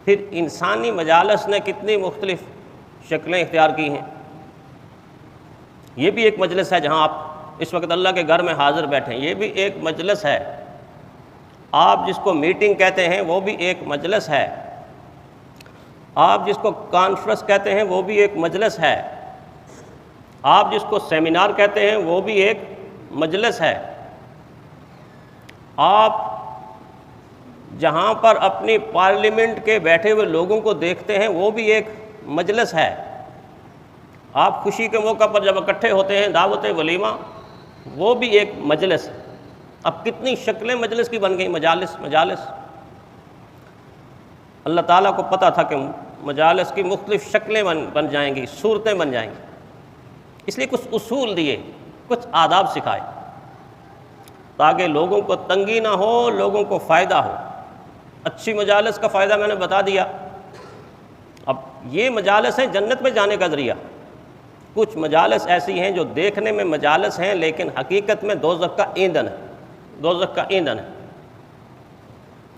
پھر انسانی مجالس نے کتنی مختلف شکلیں اختیار کی ہیں. یہ بھی ایک مجلس ہے جہاں آپ اس وقت اللہ کے گھر میں حاضر بیٹھے ہیں، یہ بھی ایک مجلس ہے. آپ جس کو میٹنگ کہتے ہیں وہ بھی ایک مجلس ہے. آپ جس کو کانفرنس کہتے ہیں وہ بھی ایک مجلس ہے. آپ جس کو سیمینار کہتے ہیں وہ بھی ایک مجلس ہے. آپ جہاں پر اپنی پارلیمنٹ کے بیٹھے ہوئے لوگوں کو دیکھتے ہیں وہ بھی ایک مجلس ہے. آپ خوشی کے موقع پر جب اکٹھے ہوتے ہیں دعوت ولیمہ، وہ بھی ایک مجلس ہے. اب کتنی شکلیں مجلس کی بن گئی، مجالس. اللہ تعالیٰ کو پتہ تھا کہ مجالس کی مختلف شکلیں بن جائیں گی، صورتیں بن جائیں گی، اس لیے کچھ اصول دیے، کچھ آداب سکھائے تاکہ لوگوں کو تنگی نہ ہو، لوگوں کو فائدہ ہو. اچھی مجالس کا فائدہ میں نے بتا دیا. اب یہ مجالس ہیں جنت میں جانے کا ذریعہ. کچھ مجالس ایسی ہیں جو دیکھنے میں مجالس ہیں لیکن حقیقت میں دوزخ کا ایندھن ہے.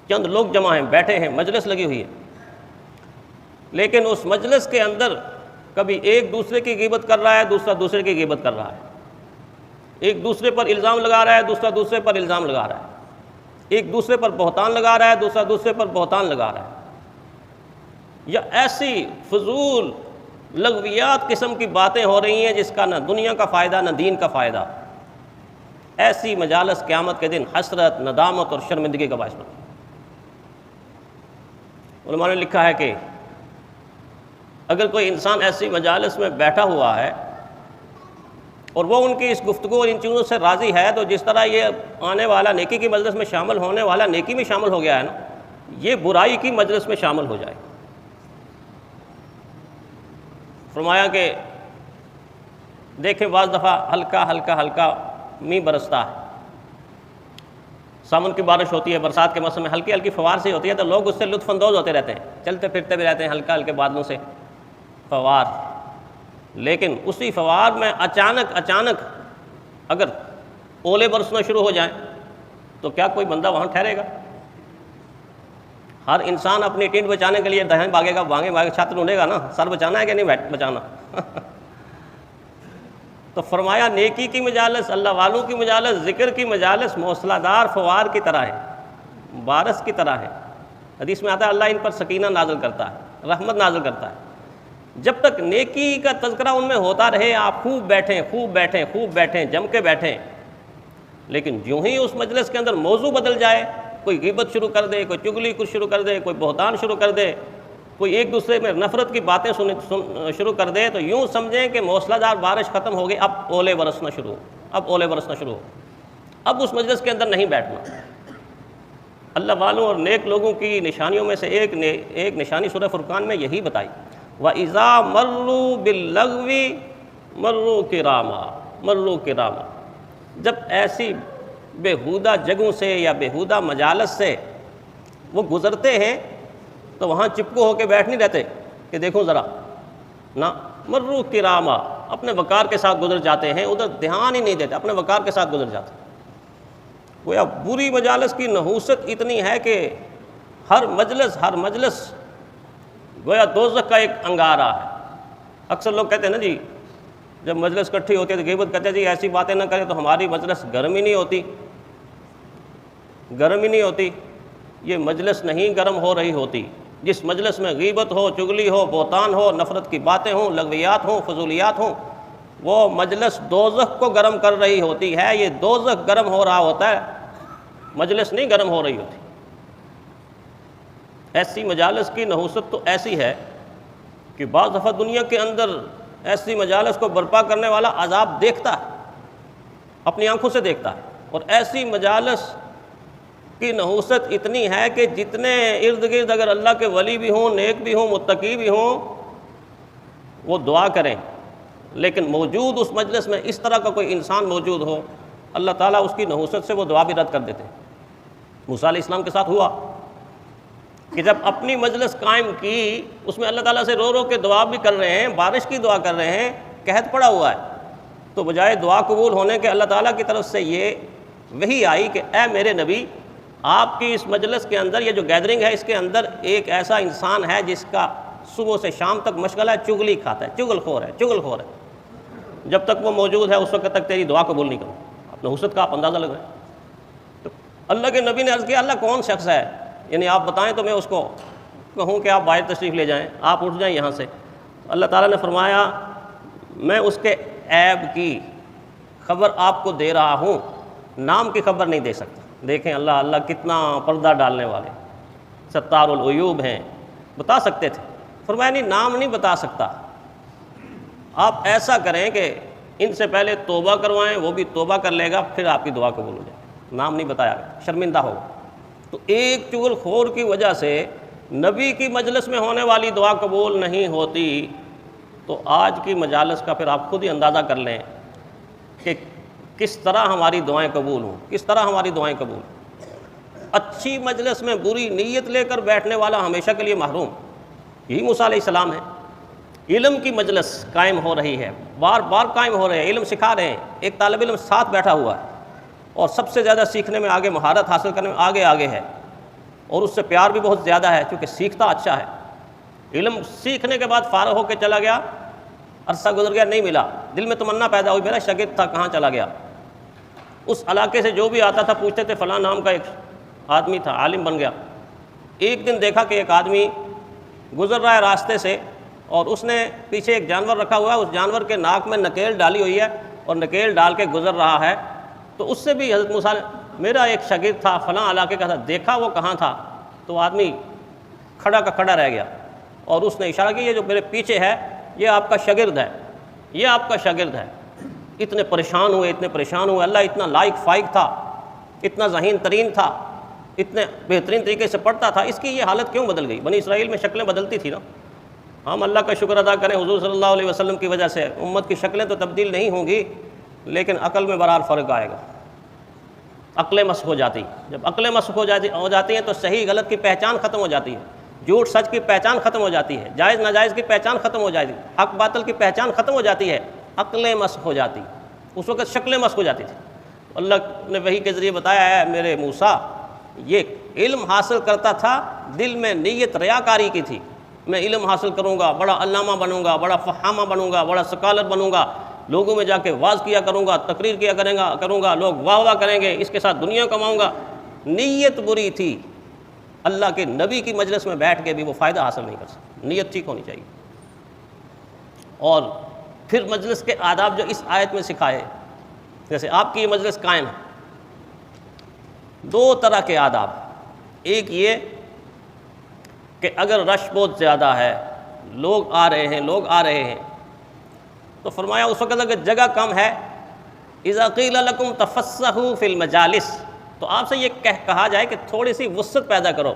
چند لوگ جمع ہیں، بیٹھے ہیں، مجلس لگی ہوئی ہے، لیکن اس مجلس کے اندر کبھی ایک دوسرے کی غیبت کر رہا ہے، دوسرا دوسرے کی غیبت کر رہا ہے. ایک دوسرے پر الزام لگا رہا ہے، دوسرا دوسرے پر الزام لگا رہا ہے. ایک دوسرے پر بہتان لگا رہا ہے، دوسرا دوسرے پر بہتان لگا رہا ہے. یا ایسی فضول لغویات قسم کی باتیں ہو رہی ہیں جس کا نہ دنیا کا فائدہ نہ دین کا فائدہ. ایسی مجالس قیامت کے دن حسرت، ندامت اور شرمندگی کا باعث بنتی. علماء نے لکھا ہے کہ اگر کوئی انسان ایسی مجالس میں بیٹھا ہوا ہے اور وہ ان کی اس گفتگو اور ان چیزوں سے راضی ہے، تو جس طرح یہ آنے والا نیکی کی مجلس میں شامل ہونے والا نیکی میں شامل ہو گیا ہے نا، یہ برائی کی مجلس میں شامل ہو جائے. فرمایا کہ دیکھیں بعض دفعہ ہلکا مینہ برستا ہے، سامن کی بارش ہوتی ہے، برسات کے موسم میں ہلکی فوار سی ہوتی ہے، تو لوگ اس سے لطف اندوز ہوتے رہتے ہیں، چلتے پھرتے بھی رہتے ہیں ہلکے بادلوں سے فوار. لیکن اسی فوار میں اچانک اگر اولے برسنا شروع ہو جائیں تو کیا کوئی بندہ وہاں ٹھہرے گا؟ ہر انسان اپنی ٹینٹ بچانے کے لیے دہیں بھاگے گا، چھت ڈھونڈے گا نا، سر بچانا ہے کہ نہیں بچانا. تو فرمایا نیکی کی مجالس، اللہ والوں کی مجالس، ذکر کی مجالس موصلہ دار فوار کی طرح ہے، بارش کی طرح ہے. حدیث میں آتا ہے اللہ ان پر سکینہ نازل کرتا ہے، رحمت نازل کرتا ہے. جب تک نیکی کا تذکرہ ان میں ہوتا رہے آپ خوب بیٹھیں، جم کے بیٹھیں. لیکن جو ہی اس مجلس کے اندر موضوع بدل جائے، کوئی غیبت شروع کر دے، کوئی چگلی کچھ شروع کر دے، کوئی بہتان شروع کر دے، کوئی ایک دوسرے میں نفرت کی باتیں شروع کر دے، تو یوں سمجھیں کہ موصلہ دار بارش ختم ہو گئی، اب اولے برسنا شروع ہو. اب اس مجلس کے اندر نہیں بیٹھنا. اللہ والوں اور نیک لوگوں کی نشانیوں میں سے ایک نشانی سورہ فرقان میں یہی بتائی، وَإِذَا مَرُّوا بِاللَّغْوِ مَرُّوا كِرَامًا. جب ایسی بےہودہ جگہوں سے یا بےہودہ مجالس سے وہ گزرتے ہیں تو وہاں چپکو ہو کے بیٹھ نہیں رہتے کہ دیکھوں ذرا، نہ، مروا کراما، اپنے وقار کے ساتھ گزر جاتے ہیں، ادھر دھیان ہی نہیں دیتے، اپنے وقار کے ساتھ گزر جاتے ہیں. گویا بری مجالس کی نحوست اتنی ہے کہ ہر مجلس گویا دوزخ کا ایک انگارہ ہے. اکثر لوگ کہتے ہیں نا جی، جب مجلس اکٹھی ہوتی ہے تو غیبت کہتے ہیں جی ایسی باتیں نہ کریں تو ہماری مجلس گرم ہی نہیں ہوتی. یہ مجلس نہیں گرم ہو رہی ہوتی. جس مجلس میں غیبت ہو، چگلی ہو، بہتان ہو، نفرت کی باتیں ہوں، لغویات ہوں، فضولیات ہوں، وہ مجلس دوزخ کو گرم کر رہی ہوتی ہے. یہ دوزخ گرم ہو رہا ہوتا ہے، مجلس نہیں گرم ہو رہی ہوتی. ایسی مجالس کی نحوست تو ایسی ہے کہ بعض دفعہ دنیا کے اندر ایسی مجالس کو برپا کرنے والا عذاب دیکھتا ہے، اپنی آنکھوں سے دیکھتا ہے. اور ایسی مجالس کی نحوست اتنی ہے کہ جتنے ارد گرد اگر اللہ کے ولی بھی ہوں، نیک بھی ہوں، متقی بھی ہوں، وہ دعا کریں، لیکن موجود اس مجلس میں اس طرح کا کوئی انسان موجود ہو، اللہ تعالیٰ اس کی نحوست سے وہ دعا بھی رد کر دیتے ہیں. موسیٰ علیہ السلام کے ساتھ ہوا کہ جب اپنی مجلس قائم کی، اس میں اللہ تعالیٰ سے رو رو کے دعا بھی کر رہے ہیں، بارش کی دعا کر رہے ہیں، قحط پڑا ہوا ہے، تو بجائے دعا قبول ہونے کے اللہ تعالیٰ کی طرف سے یہ وحی آئی کہ اے میرے نبی، آپ کی اس مجلس کے اندر یہ جو گیدرنگ ہے اس کے اندر ایک ایسا انسان ہے جس کا صبح سے شام تک مشغلہ ہے، چگلی کھاتا ہے، چگل خور ہے، چگل خور ہے. جب تک وہ موجود ہے اس وقت تک تیری دعا قبول نہیں کروں. اپنے حسد کا آپ اندازہ لگ رہے ہیں. تو اللہ کے نبی نے عرض کیا اللہ کون شخص ہے، یعنی آپ بتائیں تو میں اس کو کہوں کہ آپ باہر تشریف لے جائیں، آپ اٹھ جائیں یہاں سے. اللہ تعالیٰ نے فرمایا میں اس کے عیب کی خبر آپ کو دے رہا ہوں، نام کی خبر نہیں دے سکتا. دیکھیں اللہ کتنا پردہ ڈالنے والے، ستار العیوب ہیں. بتا سکتے تھے، فرمایا نہیں نام نہیں بتا سکتا. آپ ایسا کریں کہ ان سے پہلے توبہ کروائیں، وہ بھی توبہ کر لے گا، پھر آپ کی دعا قبول ہو جائے. نام نہیں بتایا، شرمندہ ہوگا. تو ایک چغل خور کی وجہ سے نبی کی مجلس میں ہونے والی دعا قبول نہیں ہوتی. تو آج کی مجالس کا پھر آپ خود ہی اندازہ کر لیں کہ کس طرح ہماری دعائیں قبول ہوں، کس طرح ہماری دعائیں قبول. اچھی مجلس میں بری نیت لے کر بیٹھنے والا ہمیشہ کے لیے محروم. یہی موسیٰ علیہ السلام ہے. علم کی مجلس قائم ہو رہی ہے، بار بار قائم ہو رہے ہیں، علم سکھا رہے ہیں. ایک طالب علم ساتھ بیٹھا ہوا ہے اور سب سے زیادہ سیکھنے میں آگے، مہارت حاصل کرنے میں آگے ہے، اور اس سے پیار بھی بہت زیادہ ہے کیونکہ سیکھتا اچھا ہے. علم سیکھنے کے بعد فارغ ہو کے چلا گیا، عرصہ گزر گیا نہیں ملا، دل میں تمنا پیدا ہوئی میرا شاگرد تھا کہاں چلا گیا. اس علاقے سے جو بھی آتا تھا پوچھتے تھے فلاں نام کا ایک آدمی تھا، عالم بن گیا. ایک دن دیکھا کہ ایک آدمی گزر رہا ہے راستے سے اور اس نے پیچھے ایک جانور رکھا ہوا ہے، اس جانور کے ناک میں نکیل ڈالی ہوئی ہے اور نکیل ڈال کے گزر رہا ہے. تو اس سے بھی حضرت موسیٰ نے میرا ایک شاگرد تھا فلاں علاقے کا تھا، دیکھا وہ کہاں تھا. تو آدمی کھڑا کا کھڑا رہ گیا اور اس نے اشارہ کیا یہ جو میرے پیچھے ہے یہ آپ کا شاگرد ہے، یہ آپ کا شاگرد ہے. اتنے پریشان ہوئے. اللہ اتنا لائق فائق تھا، اتنا ذہین ترین تھا، اتنے بہترین طریقے سے پڑھتا تھا، اس کی یہ حالت کیوں بدل گئی؟ بنی اسرائیل میں شکلیں بدلتی تھی نا. ہم اللہ کا شکر ادا کریں حضور صلی اللہ علیہ وسلم کی وجہ سے امت کی شکلیں تو تبدیل نہیں ہوں گی، لیکن عقل میں برابر فرق آئے گا. عقلیں مسخ ہو جاتی. جب عقلیں مسخ ہو جاتی ہیں تو صحیح غلط کی پہچان ختم ہو جاتی ہے، جھوٹ سچ کی پہچان ختم ہو جاتی ہے، جائز ناجائز کی پہچان ختم ہو جاتی ہے، حق باطل کی پہچان ختم ہو جاتی ہے، عقلیں مسخ ہو جاتی. اس وقت شکلیں مسخ ہو جاتی تھی. اللہ نے وحی کے ذریعے بتایا ہے میرے موسیٰ یہ علم حاصل کرتا تھا، دل میں نیت ریاکاری کی تھی. میں علم حاصل کروں گا، بڑا علامہ بنوں گا، بڑا فہامہ بنوں گا، بڑا سکالر بنوں گا، لوگوں میں جا کے واز کیا کروں گا، تقریر کیا کروں گا، لوگ واہ واہ کریں گے، اس کے ساتھ دنیا کماؤں گا. نیت بری تھی. اللہ کے نبی کی مجلس میں بیٹھ کے بھی وہ فائدہ حاصل نہیں کر سکتا. نیت ٹھیک ہونی چاہیے. اور پھر مجلس کے آداب جو اس آیت میں سکھائے، جیسے آپ کی یہ مجلس قائم ہے، دو طرح کے آداب. ایک یہ کہ اگر رش بہت زیادہ ہے، لوگ آ رہے ہیں تو فرمایا اس وقت اگر جگہ کم ہے اذا قیل لکم تفسحوا فی المجالس، تو آپ سے یہ کہا جائے کہ تھوڑی سی وسعت پیدا کرو.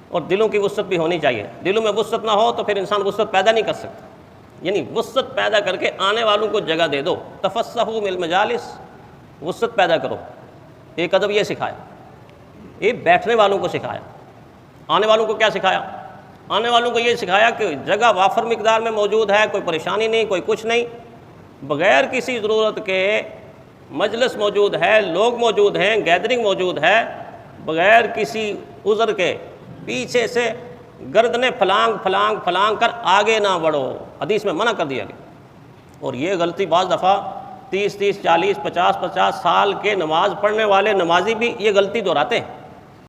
اور دلوں کی وسعت بھی ہونی چاہیے. دلوں میں وسعت نہ ہو تو پھر انسان وسعت پیدا نہیں کر سکتا. یعنی وسعت پیدا کر کے آنے والوں کو جگہ دے دو. تفسحوا فی المجالس، وسعت پیدا کرو. ایک ادب یہ سکھایا. یہ بیٹھنے والوں کو سکھایا. آنے والوں کو کیا سکھایا؟ آنے والوں کو یہ سکھایا کہ جگہ وافر مقدار میں موجود ہے، کوئی پریشانی نہیں، کوئی کچھ نہیں، بغیر کسی ضرورت کے مجلس موجود ہے، لوگ موجود ہیں، گیدرنگ موجود ہے، بغیر کسی عذر کے پیچھے سے گردنیں پھلانگ کر آگے نہ بڑھو. حدیث میں منع کر دیا گیا. اور یہ غلطی بعض دفعہ 30 40 50 سال کے نماز پڑھنے والے نمازی بھی یہ غلطی دہراتے ہیں.